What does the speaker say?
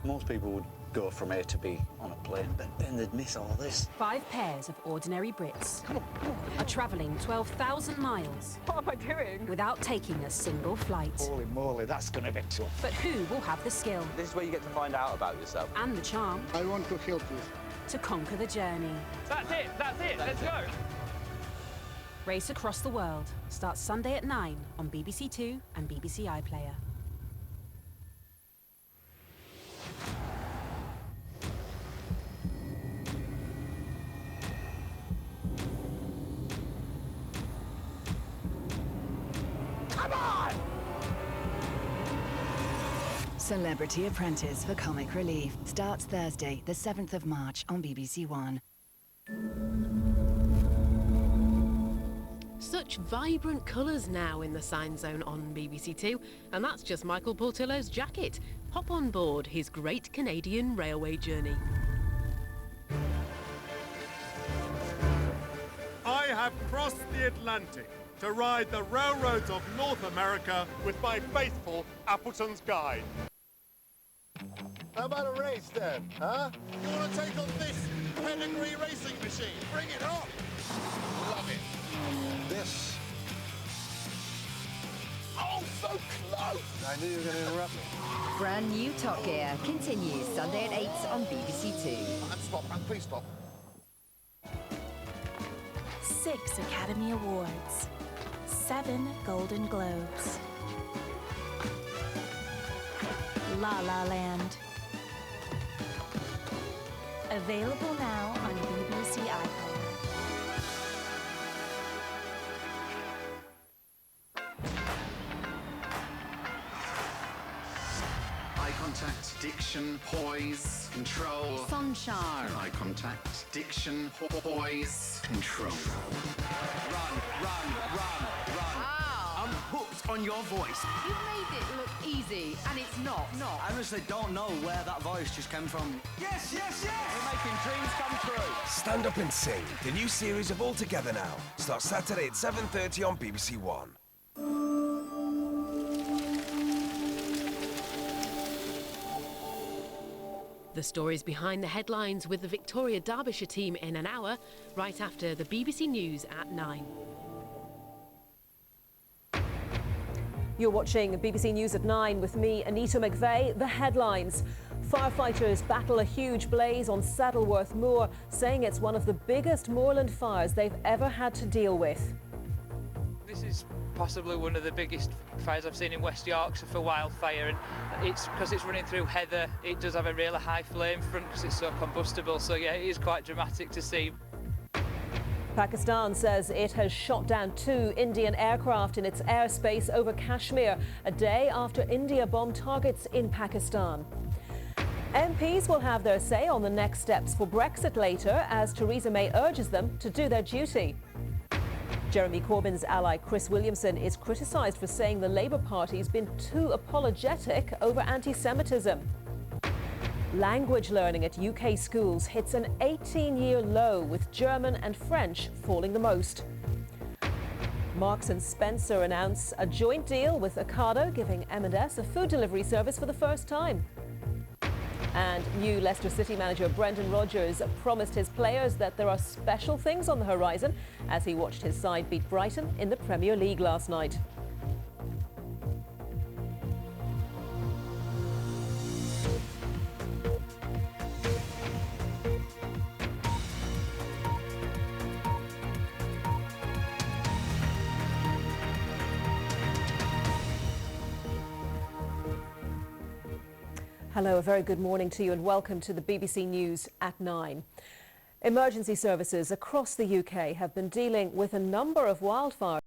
Most people would go from A to B on a plane, but then they'd miss all this. 5 pairs of ordinary Brits are travelling 12,000 miles. What am I doing? Without taking a single flight. Holy moly, that's going to be tough. But who will have the skill This is where you get to find out about yourself. and the charm I want to help you. to conquer the journey? That's it, let's go. Race Across the World starts Sunday at 9 on BBC Two and BBC iPlayer. Celebrity Apprentice for Comic Relief starts Thursday, the 7th of March on BBC One. Such vibrant colours now in the Sign Zone on BBC Two, and that's just Michael Portillo's jacket. Hop on board his great Canadian railway journey. I have crossed the Atlantic to ride the railroads of North America with my faithful Appleton's Guide. How about a race then, huh? You want to take on this pedigree racing machine? Bring it on! Love it. This. Oh, so close! I knew you were going to interrupt me. Brand new Top Gear continues Sunday at 8 on BBC Two. And stop, and please stop. 6 Academy Awards, 7 Golden Globes. La La Land. Available now on BBC iPlayer. Eye contact, diction, poise, control. Sunshine. Eye contact, diction, poise, control. Run, run, run, run. Wow. I'm hooked on your voice. You've made it look easy, and it's not. I honestly don't know where that voice just came from. Yes, yes, yes! We're making dreams come true. Stand Up and Sing, the new series of All Together Now, starts Saturday at 7:30 on BBC One. The stories behind the headlines with the Victoria Derbyshire team in an hour, right after the BBC News at 9. You're watching BBC News at 9 with me, Anita McVeigh. The headlines. Firefighters battle a huge blaze on Saddleworth Moor, saying it's one of the biggest moorland fires they've ever had to deal with. This is possibly one of the biggest fires I've seen in West Yorkshire for wildfire, and it's because it's running through heather. It does have a really high flame front because it's so combustible, so yeah, it is quite dramatic to see. Pakistan says it has shot down 2 Indian aircraft in its airspace over Kashmir, a day after India bombed targets in Pakistan. MPs will have their say on the next steps for Brexit later, as Theresa May urges them to do their duty. Jeremy Corbyn's ally Chris Williamson is criticised for saying the Labour Party's been too apologetic over anti-Semitism. Language learning at UK schools hits an 18-year low, with German and French falling the most. Marks and Spencer announce a joint deal with Ocado, giving M&S a food delivery service for the first time. And new Leicester City manager Brendan Rodgers promised his players that there are special things on the horizon as he watched his side beat Brighton in the Premier League last night. Hello, a very good morning to you and welcome to the BBC News at 9. Emergency services across the UK have been dealing with a number of wildfires.